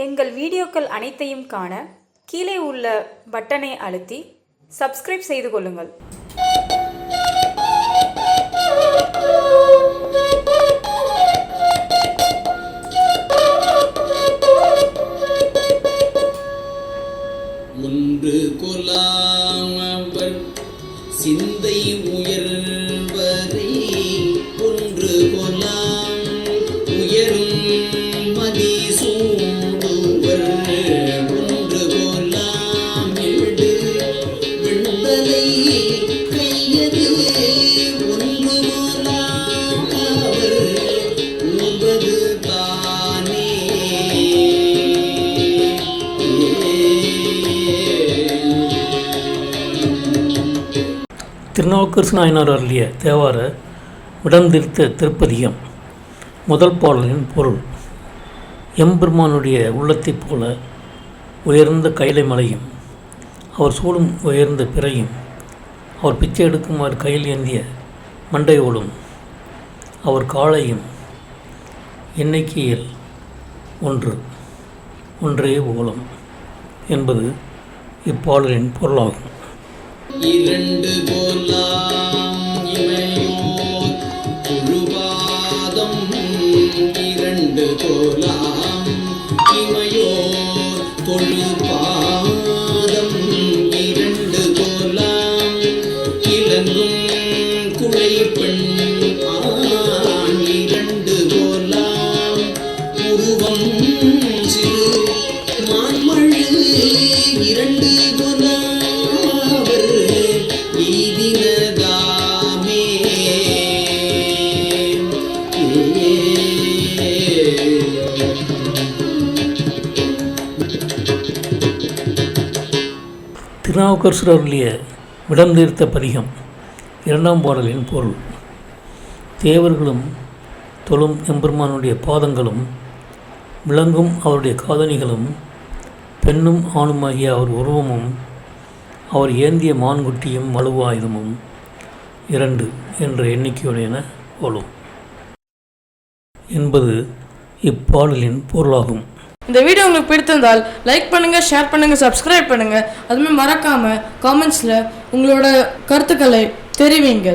எங்கள் வீடியோக்கள் அனைத்தையும் காண கீழே உள்ள பட்டனை அழுத்தி சப்ஸ்கிரைப் செய்து கொள்ளுங்கள். ஒன்று கொலாம் அவர் சிந்தை உயர்வரை ஒன்று கொலாம் உயரும் மதி சூடுவர் ஒன்று கொலாம் எழுது விண்தலை கையது ஒன்று கொலாம் அவர் உபது தானே. திருநாவுக்கரசு நாயனார் அருளிய தேவார விடந்திருத்த திருப்பதிகம். முதல் பாடலின் பொருள்: எம்பெருமானுடைய உள்ளத்தைப் போல உயர்ந்த கைலை மலையும் அவர் சூடும் உயர்ந்த பிறையும் அவர் பிச்சை எடுக்குமாறு கையில் ஏந்திய மண்டையோடும் அவர் காளையும் எண்ணிக்கையில் ஒன்றே ஓலம் என்பது இப்பாடலின் பொருளாகும். இரண்டு கொலாம் இமையோர் தொழுபாதம் இரண்டு கொலாம் இமையோர் தொழுபாதம் இரண்டு கொலாம் இலங்கும் குழைப்பெண் ஆண் இரண்டு கொலாம் உருவம் சிறு மான்மழு இரண்டு கொலாம் திருநாவுக்கரசர் அருளிய விடந்தீர்த்த பதிகம். இரண்டாம் பாடலின் பொருள்: தேவர்களும் தொழும் எம்பெருமானுடைய பாதங்களும் விளங்கும் அவருடைய காதணிகளும் பெண்ணும் ஆணுமாகிய அவர் உருவமும் அவர் ஏந்திய மான்குட்டியும் மழுவு ஆயுதமும் 2 என்ற எண்ணிக்கையுடையன போலும் என்பது இப்பாடலின் பொருளாகும். இந்த வீடியோ உங்களுக்கு பிடித்திருந்தால் லைக் பண்ணுங்க, ஷேர் பண்ணுங்க, சப்ஸ்கிரைப் பண்ணுங்க. அதுமாதிரி மறக்காம காமெண்ட்ஸ்ல உங்களோட கருத்துக்களை தெரிவிங்க.